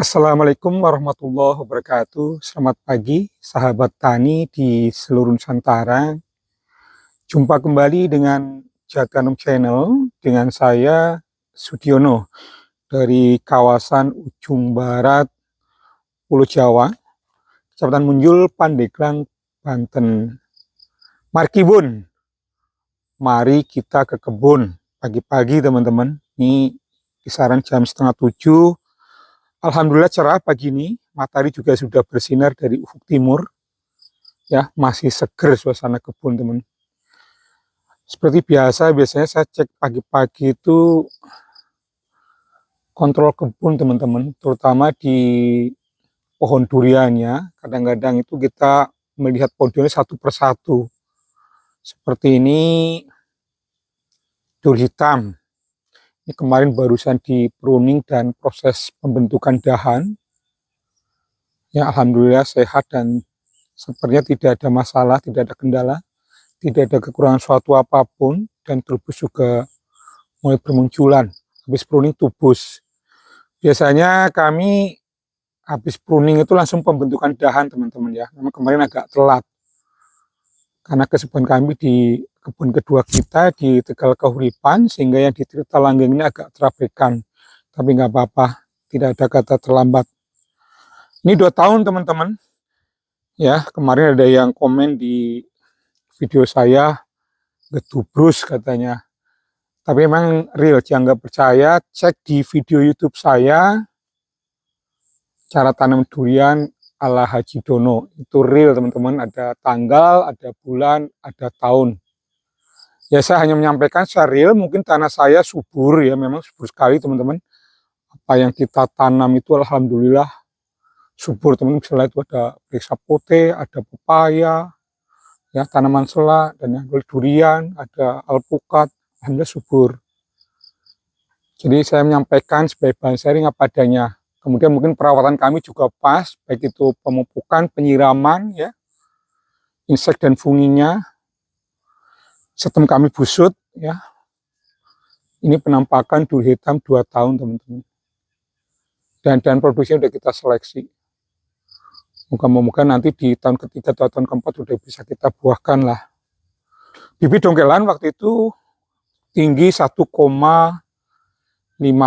Assalamualaikum warahmatullahi wabarakatuh. Selamat pagi, sahabat tani di seluruh Nusantara. Jumpa kembali dengan Jatanum Channel dengan saya Sudiono dari kawasan ujung barat Pulau Jawa, Kecamatan Munjul, Pandeglang, Banten. Mari kita ke kebun pagi-pagi teman-teman. Ini kisaran jam setengah 7. Alhamdulillah cerah pagi ini, matahari juga sudah bersinar dari ufuk timur, ya masih seger suasana kebun teman. Seperti biasanya saya cek pagi-pagi itu kontrol kebun teman-teman, terutama di pohon duriannya. Kadang-kadang itu kita melihat pohon durian satu persatu. Seperti ini dur hitam. Ini kemarin barusan di pruning dan proses pembentukan dahan. Ya, alhamdulillah sehat dan sepertinya tidak ada masalah, tidak ada kendala, tidak ada kekurangan suatu apapun, dan tubus juga mulai bermunculan. Habis pruning tubus. Biasanya kami habis pruning itu langsung pembentukan dahan teman-teman ya. Memang kemarin agak telat. Karena kesibukan kami di kebun kedua kita di Tegal Kahuripan, sehingga yang di Tirta Langgeng ini agak terabaikan. Tapi nggak apa-apa, tidak ada kata terlambat. Ini 2 tahun teman-teman. Ya, kemarin ada yang komen di video saya, getubrus katanya. Tapi memang real, jangan nggak percaya, cek di video YouTube saya, cara tanam durian ala Haji Dono. Itu real teman-teman, ada tanggal, ada bulan, ada tahun. Ya saya hanya menyampaikan secara real, mungkin tanah saya subur ya, memang subur sekali teman-teman. Apa yang kita tanam itu alhamdulillah subur teman-teman. Misalnya itu ada periksa pote, ada pepaya, ya tanaman sela, dan yang durian, ada alpukat, alhamdulillah subur. Jadi saya menyampaikan sebagai bahan sharing apa adanya. Kemudian mungkin perawatan kami juga pas, baik itu pemupukan, penyiraman, ya, insek dan funginya. Sistem kami busut, ya. Ini penampakan dur hitam 2 tahun, teman-teman. Dan produksinya sudah kita seleksi. Moga-moga nanti di tahun ketiga atau tahun keempat sudah bisa kita buahkan lah. Bibit dongkelan waktu itu tinggi 1,5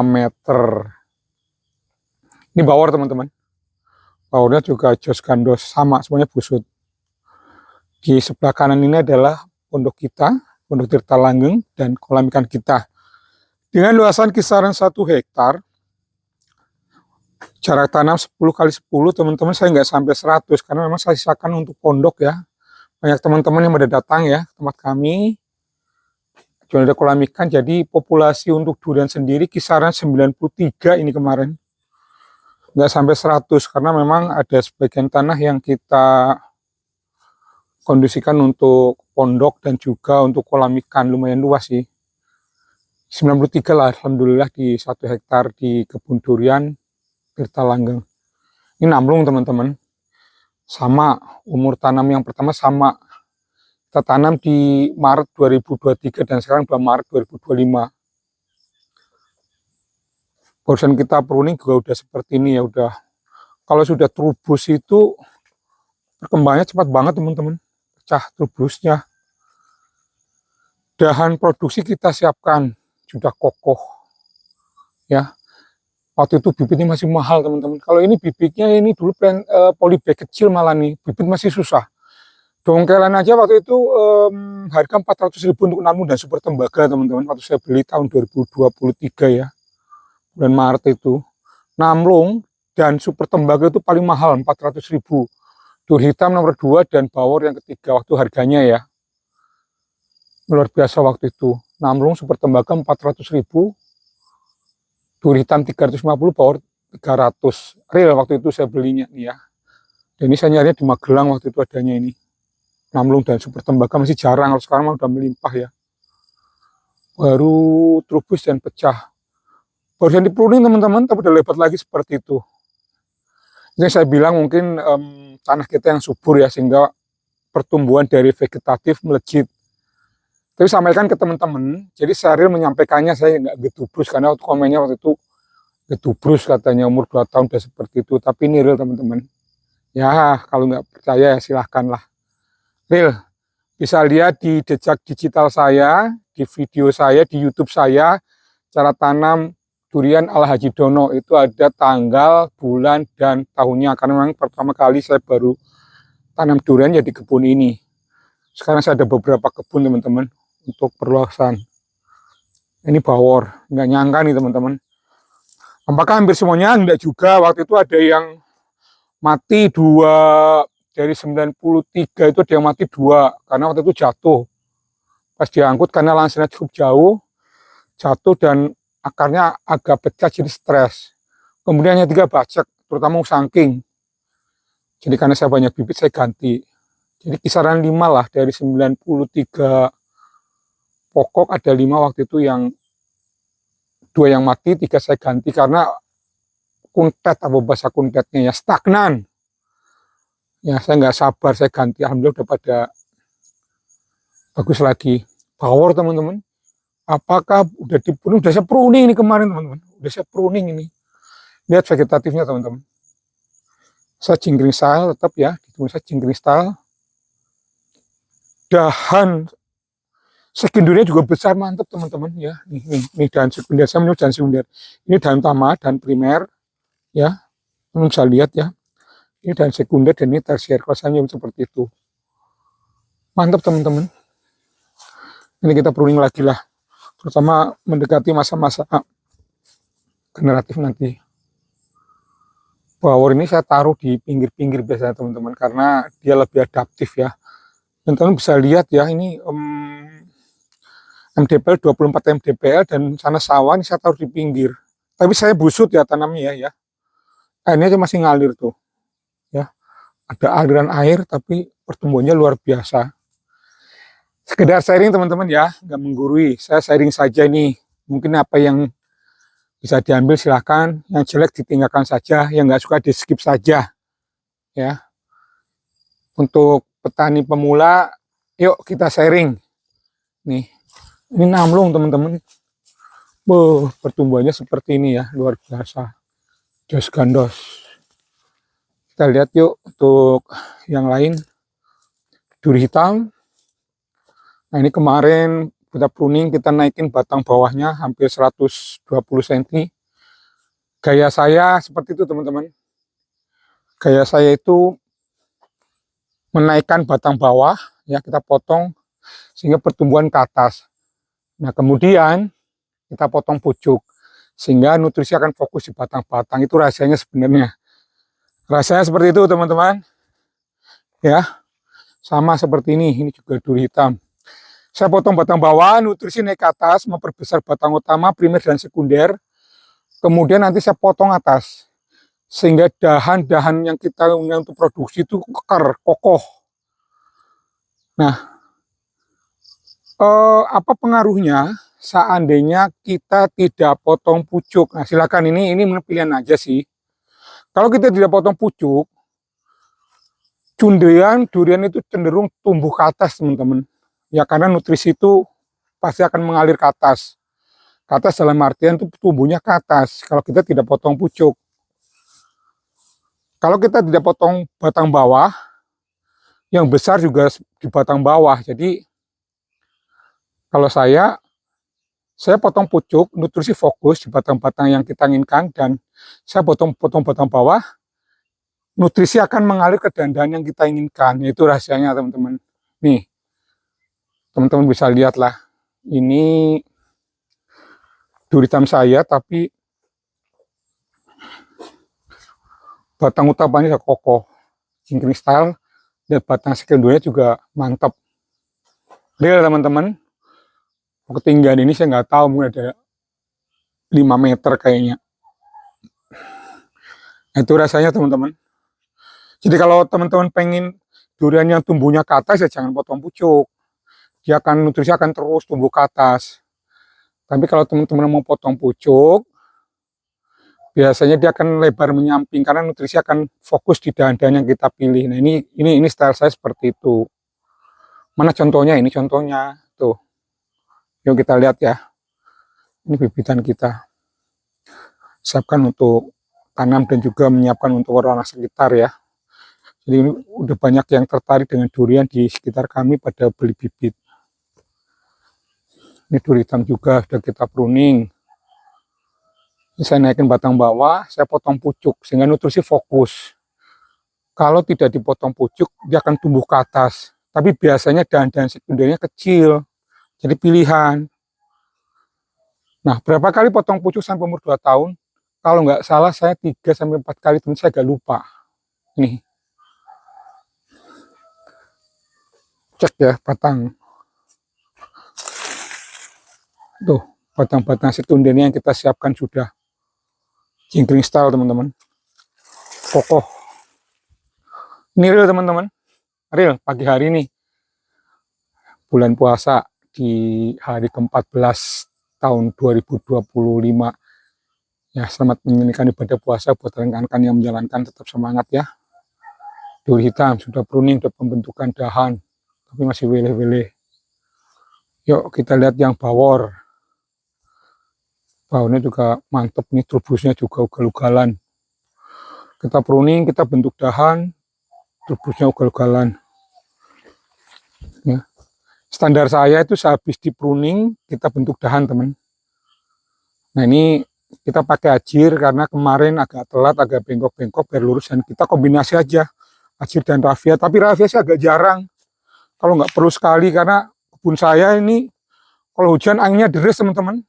meter. Ini bawor teman-teman. Bawornya juga jos gandos, sama semuanya busut. Di sebelah kanan ini adalah pondok kita, pondok Tirta Langgeng, dan kolam ikan kita. Dengan luasan kisaran 1 hektar, jarak tanam 10 kali 10, teman-teman saya nggak sampai 100, karena memang saya sisakan untuk pondok ya. Banyak teman-teman yang pada datang ya, tempat kami, juga ada kolam ikan, jadi populasi untuk durian sendiri kisaran 93 ini kemarin. Nggak sampai 100, karena memang ada sebagian tanah yang kita kondisikan untuk pondok dan juga untuk kolam ikan, lumayan luas sih. 93 lah alhamdulillah di 1 hektar di kebun durian Tirta Langgeng. Ini namlung teman-teman. Sama, umur tanam yang pertama sama. Kita tanam di Maret 2023 dan sekarang bulan Maret 2025. Barusan kita pruning juga udah seperti ini ya, udah. Kalau sudah trubus itu perkembangannya cepat banget teman-teman. Pecah trubusnya. Dahan produksi kita siapkan, sudah kokoh. Ya. Waktu itu bibitnya masih mahal teman-teman. Kalau ini bibitnya ini dulu polybag kecil malah nih, bibit masih susah. Dongkelan aja waktu itu harga 400.000 untuk namung dan super tembaga teman-teman. Waktu saya beli tahun 2023 ya, bulan Maret itu. Namlung dan super tembaga itu paling mahal 400.000. Dur hitam nomor 2 dan bawor yang ketiga waktu harganya ya. Luar biasa waktu itu. Namlung super tembaga 400.000. Dur hitam 350, bawor 300. Real waktu itu saya belinya nih ya. Dan ini saya nyarinya di Magelang waktu itu adanya ini. Namlung dan super tembaga masih jarang, kalau sekarang udah melimpah ya. Baru trubus dan pecah. Baru yang dipruning teman-teman, tapi udah lebat lagi seperti itu. Ini saya bilang mungkin tanah kita yang subur ya, sehingga pertumbuhan dari vegetatif melejit. Tapi sampaikan ke teman-teman, jadi Syaril menyampaikannya, saya nggak getubrus, karena waktu komennya waktu itu Getubrus katanya umur 2 tahun udah seperti itu, tapi ini real teman-teman. Ya kalau nggak percaya ya silahkanlah. Real, bisa lihat di jejak digital saya, di video saya, di YouTube saya, cara tanam durian Al Haji Dono. Itu ada tanggal, bulan, dan tahunnya, karena memang pertama kali saya baru tanam durian ya di kebun ini. Sekarang saya ada beberapa kebun teman-teman untuk perluasan. Ini bawor, nggak nyangka nih teman-teman. Apakah hampir semuanya? Enggak juga. Waktu itu ada yang mati 2, dari 93 itu ada yang mati 2 karena waktu itu jatuh. Pas diangkut karena langsirnya cukup jauh, jatuh dan akarnya agak pecah jadi stres. Kemudian hanya 3 bacek, terutama sangking. Jadi karena saya banyak bibit saya ganti. Jadi kisaran 5 lah dari 93 pokok, ada 5 waktu itu yang 2 yang mati, 3 saya ganti karena kuntet, apa bahasa kuntetnya ya, stagnan. Ya saya nggak sabar, saya ganti. Alhamdulillah udah pada bagus lagi. Power teman-teman. Apakah udah dipenuhi? Udah saya pruning ini kemarin teman-teman. Udah saya pruning ini. Lihat vegetatifnya teman-teman. Saya jingkring style tetap ya. Saya jingkring style. Dahan sekundernya juga besar, mantap teman-teman ya. Nih dahan sekunder. Saya menyebut dahan sekunder. Ini dahan utama, dahan primer ya. Teman bisa lihat ya. Ini dahan sekunder dan ini tersier. Kalau saya menyebut seperti itu. Mantap teman-teman. Ini kita pruning lagi lah. Terutama mendekati masa-masa generatif nanti. Bawor ini saya taruh di pinggir-pinggir biasanya teman-teman, karena dia lebih adaptif ya. Dan teman bisa lihat ya, ini MDPL 24 MDPL dan sana sawah ini saya taruh di pinggir. Tapi saya busut ya tanamnya ya. Airnya aja masih ngalir tuh. Ya. Ada aliran air tapi pertumbuhannya luar biasa. Sekedar sharing teman-teman ya, nggak menggurui. Saya sharing saja nih. Mungkin apa yang bisa diambil silahkan, yang jelek ditinggalkan saja, yang nggak suka di skip saja ya. Untuk petani pemula, yuk kita sharing nih. Ini namlung teman-teman. Pertumbuhannya seperti ini ya, luar biasa. Jos gandos. Kita lihat yuk untuk yang lain. Duri hitam. Nah ini kemarin kita pruning, kita naikin batang bawahnya hampir 120 cm. Gaya saya seperti itu teman-teman. Gaya saya itu menaikkan batang bawah, ya kita potong sehingga pertumbuhan ke atas. Nah kemudian kita potong pucuk sehingga nutrisi akan fokus di batang-batang. Itu rahasianya sebenarnya. Rasanya seperti itu teman-teman. Ya, sama seperti ini juga duri hitam. Saya potong batang bawah, nutrisi naik ke atas, memperbesar batang utama, primer dan sekunder. Kemudian nanti saya potong atas, sehingga dahan-dahan yang kita untuk produksi itu kekar, kokoh. Nah, apa pengaruhnya seandainya kita tidak potong pucuk? Nah, silakan ini pilihan aja sih. Kalau kita tidak potong pucuk, durian itu cenderung tumbuh ke atas, teman-teman. Ya, karena nutrisi itu pasti akan mengalir ke atas. Ke atas dalam artian itu tumbuhnya ke atas, kalau kita tidak potong pucuk. Kalau kita tidak potong batang bawah, yang besar juga di batang bawah. Jadi, kalau saya potong pucuk, nutrisi fokus di batang-batang yang kita inginkan, dan saya potong batang bawah, nutrisi akan mengalir ke dahan-dahan yang kita inginkan. Itu rahasianya teman-teman. Nih, teman-teman bisa lihat lah. Ini duri hitam saya, tapi batang utamanya kokoh. Jingkring style, dan batang sekundernya juga mantap. Real teman-teman. Ketinggian ini saya nggak tahu, mungkin ada 5 meter kayaknya. Itu rasanya teman-teman. Jadi kalau teman-teman pengen durian yang tumbuhnya ke atas ya jangan potong pucuk. Dia akan nutrisi akan terus tumbuh ke atas. Tapi kalau teman-teman mau potong pucuk, biasanya dia akan lebar menyamping karena nutrisi akan fokus di dahan-dahan yang kita pilih. Nah, ini style saya seperti itu. Mana contohnya? Ini contohnya. Tuh. Yuk kita lihat ya. Ini bibitan kita. siapkan untuk tanam dan juga menyiapkan untuk orang sekitar ya. Jadi ini udah banyak yang tertarik dengan durian di sekitar kami pada beli bibit. Ini duri hitam juga sudah kita pruning. Ini saya naikin batang bawah, saya potong pucuk sehingga nutrisi fokus. Kalau tidak dipotong pucuk, dia akan tumbuh ke atas. Tapi biasanya dahan-dahan sekundernya kecil, jadi pilihan. Nah, berapa kali potong pucuk sampai umur 2 tahun? Kalau nggak salah saya 3-4 kali, teman saya agak lupa. Nih, cek ya batang. Tuh, batang-batang sekundernya yang kita siapkan sudah jingkring style teman-teman. Kokoh. Ini real teman-teman. Real pagi hari ini. Bulan puasa di hari ke-14 tahun 2025. Ya, selamat menunaikan ibadah puasa buat rekan-rekan yang menjalankan, tetap semangat ya. Duri hitam sudah pruning, sudah pembentukan dahan, tapi masih weleh-weleh. Yuk kita lihat yang bawor. Baurnya juga mantep nih, trubusnya juga ugal-ugalan. Kita pruning, kita bentuk dahan, trubusnya ugal-ugalan. Ya. Standar saya itu sehabis di pruning, kita bentuk dahan teman. Nah ini kita pakai ajir karena kemarin agak telat, agak bengkok-bengkok biar lurus, dan kita kombinasi aja ajir dan raffia. Tapi raffia sih agak jarang, kalau nggak perlu sekali, karena kebun saya ini kalau hujan anginnya deres teman-teman.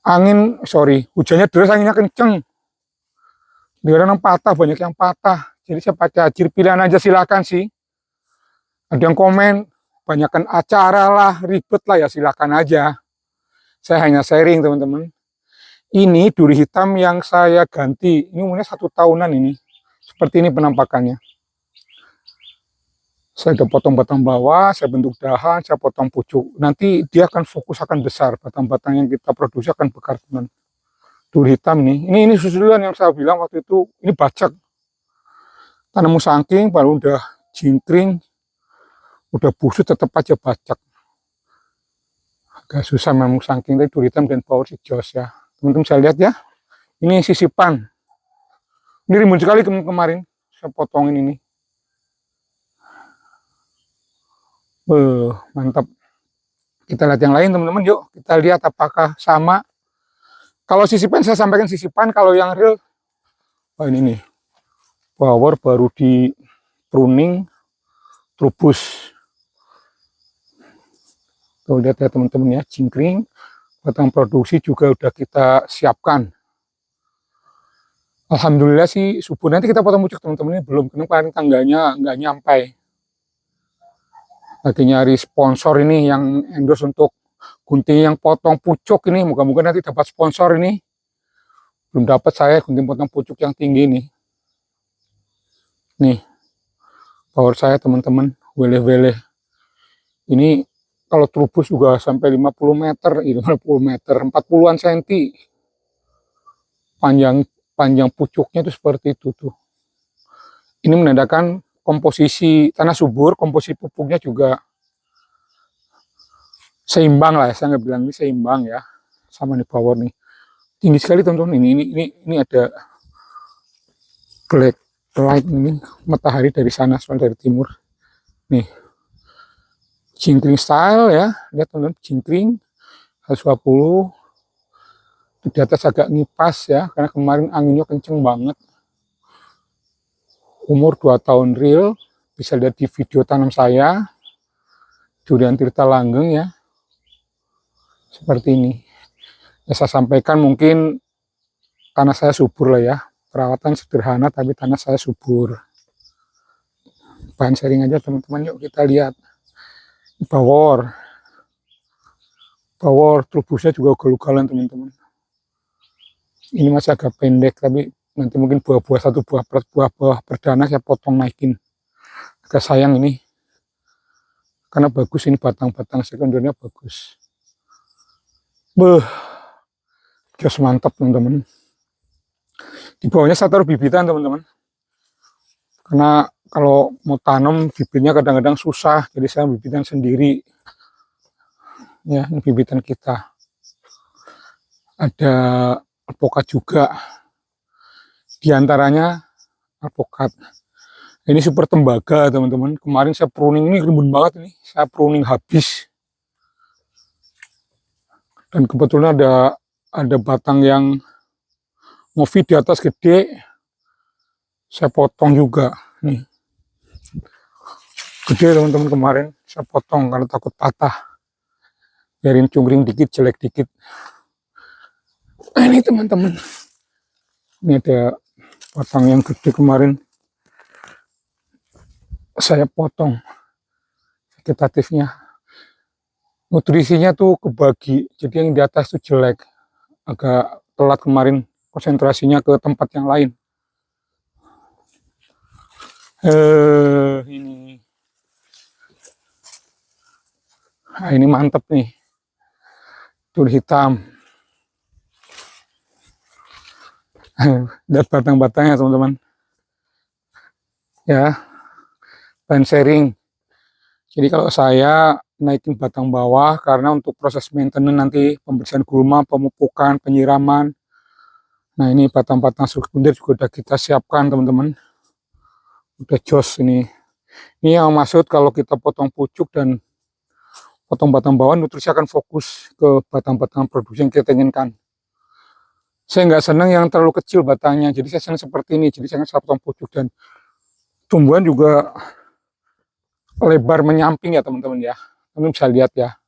Hujannya deras, anginnya kenceng. Kadang patah, banyak yang patah. Jadi saya pakai ajir, pilihan aja silakan sih. Ada yang komen, banyakkan acara lah, ribet lah, ya silakan aja. Saya hanya sharing teman-teman. Ini duri hitam yang saya ganti, ini umurnya 1 tahunan ini. Seperti ini penampakannya. Saya udah potong batang bawah, saya bentuk dahan, saya potong pucuk. Nanti dia akan fokus, akan besar. Batang-batang yang kita produksi akan bekar teman. Duri hitam nih. Ini susulan yang saya bilang waktu itu, ini bacak. Tanam musangking, baru udah jingkring, udah busuk tetap aja bacak. Agak susah memang musangking, tapi duri hitam dan bawor jos ya. Teman-teman saya lihat ya. Ini sisipan. Ini rimbun sekali kemarin. Saya potongin ini. Mantap. Kita lihat yang lain teman-teman, yuk kita lihat apakah sama. Kalau sisipan saya sampaikan sisipan, kalau yang real, ini nih, bawor baru di pruning, trubus. Tuh lihat ya teman-teman ya, jingkring, batang produksi juga udah kita siapkan. Alhamdulillah sih subur. Nanti kita potong pucuk teman-teman, ini belum, karena tangganya nggak nyampe. Lagi nyari sponsor ini yang endorse untuk gunting yang potong pucuk ini, moga-moga nanti dapat sponsor ini. Belum dapat saya gunting potong pucuk yang tinggi nih. Nih, power saya teman-teman, weleh-weleh. Ini kalau trubus juga sampai 50 meter, 50 meter, 40-an senti. Panjang pucuknya itu seperti itu tuh. Ini menandakan komposisi tanah subur, komposisi pupuknya juga seimbang lah ya, saya nggak bilang ini seimbang ya, sama nih power nih, tinggi sekali teman-teman. Ini ada black light, ini matahari dari sana, soal dari timur. Nih, jingkring style ya, lihat teman-teman, jingkring 120. Di atas agak ngipas ya, karena kemarin anginnya kenceng banget. Umur 2 tahun real, bisa lihat di video tanam saya, durian Tirta Langgeng ya. Seperti ini. Ya, saya sampaikan mungkin tanah saya subur lah ya. Perawatan sederhana tapi tanah saya subur. Bahan sharing aja teman-teman, yuk kita lihat. Bawor trubusnya juga ugal-ugalan teman-teman. Ini masih agak pendek, tapi nanti mungkin satu buah perdana saya potong naikin. Agak sayang ini, karena bagus ini batang-batang sekundernya bagus. Jos mantap teman-teman. Di bawahnya saya taruh bibitan teman-teman, karena kalau mau tanam bibitnya kadang-kadang susah, jadi saya bibitan sendiri. Ya, ini bibitan kita. ada alpukat juga. Di antaranya alpukat. Ini super tembaga, teman-teman. Kemarin saya pruning, ini rimbun banget ini. Saya pruning habis. Dan kebetulan ada batang yang ngovi di atas gede. Saya potong juga. Nih. Gede, teman-teman, kemarin. Saya potong karena takut patah. Biarin cungkring dikit, jelek dikit. Nah, ini teman-teman. Ini ada batang yang gede kemarin. Saya potong vegetatifnya. Nutrisinya tuh kebagi, jadi yang di atas tuh jelek. Agak telat kemarin konsentrasinya ke tempat yang lain. Ini. Nah, ini mantep nih. Duri hitam. Lihat batang-batangnya, teman-teman. Ya, plan sharing. Jadi kalau saya naikin batang bawah karena untuk proses maintenance nanti pembersihan gulma, pemupukan, penyiraman. Nah, ini batang-batang sekunder juga udah kita siapkan, teman-teman. Udah jos ini. Ini yang maksud kalau kita potong pucuk dan potong batang bawah, nutrisi akan fokus ke batang-batang produksi yang kita inginkan. Saya nggak senang yang terlalu kecil batangnya, jadi saya senang seperti ini. Jadi saya potong pucuk dan tumbuhan juga lebar menyamping ya, teman-teman ya. Teman bisa lihat ya.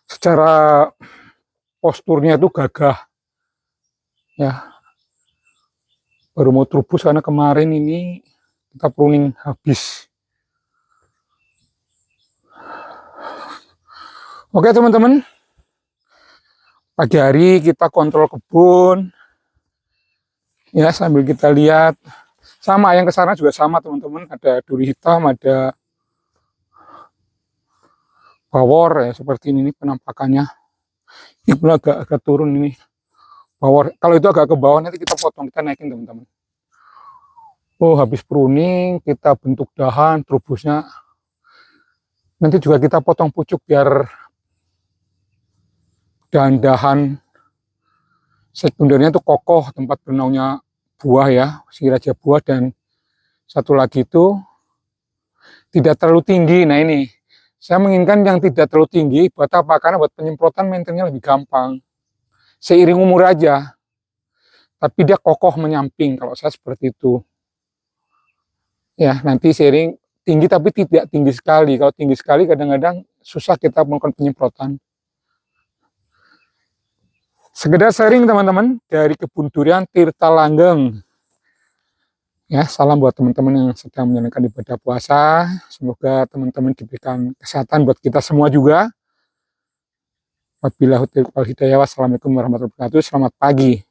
Secara posturnya itu gagah. Ya. Baru mau trubus karena kemarin ini kita pruning habis. Oke, teman-teman. Pagi hari kita kontrol kebun. Ya, sambil kita lihat. Sama, yang ke sana juga sama, teman-teman. Ada duri hitam, ada bawor ya, seperti ini penampakannya. Ini pun agak turun ini. Bawor. Kalau itu agak ke bawah nanti kita potong, kita naikin, teman-teman. Oh, habis pruning, kita bentuk dahan, trubusnya. Nanti juga kita potong pucuk biar dahan-dahan sekundernya itu kokoh, tempat bernaungnya buah ya, si raja buah. Dan satu lagi itu tidak terlalu tinggi. Nah, ini saya menginginkan yang tidak terlalu tinggi. Buat apa? Karena buat penyemprotan maintenance lebih gampang. Seiring umur aja. Tapi dia kokoh menyamping kalau saya seperti itu. Ya, nanti seiring tinggi tapi tidak tinggi sekali. Kalau tinggi sekali kadang-kadang susah kita melakukan penyemprotan. Sekedar sharing, teman-teman, dari kebun durian Tirta Langgeng. Ya, salam buat teman-teman yang sedang menjalankan ibadah puasa. Semoga teman-teman diberikan kesehatan buat kita semua juga. Wabillahi taufiq wal hidayah. Wassalamualaikum warahmatullahi wabarakatuh. Selamat pagi.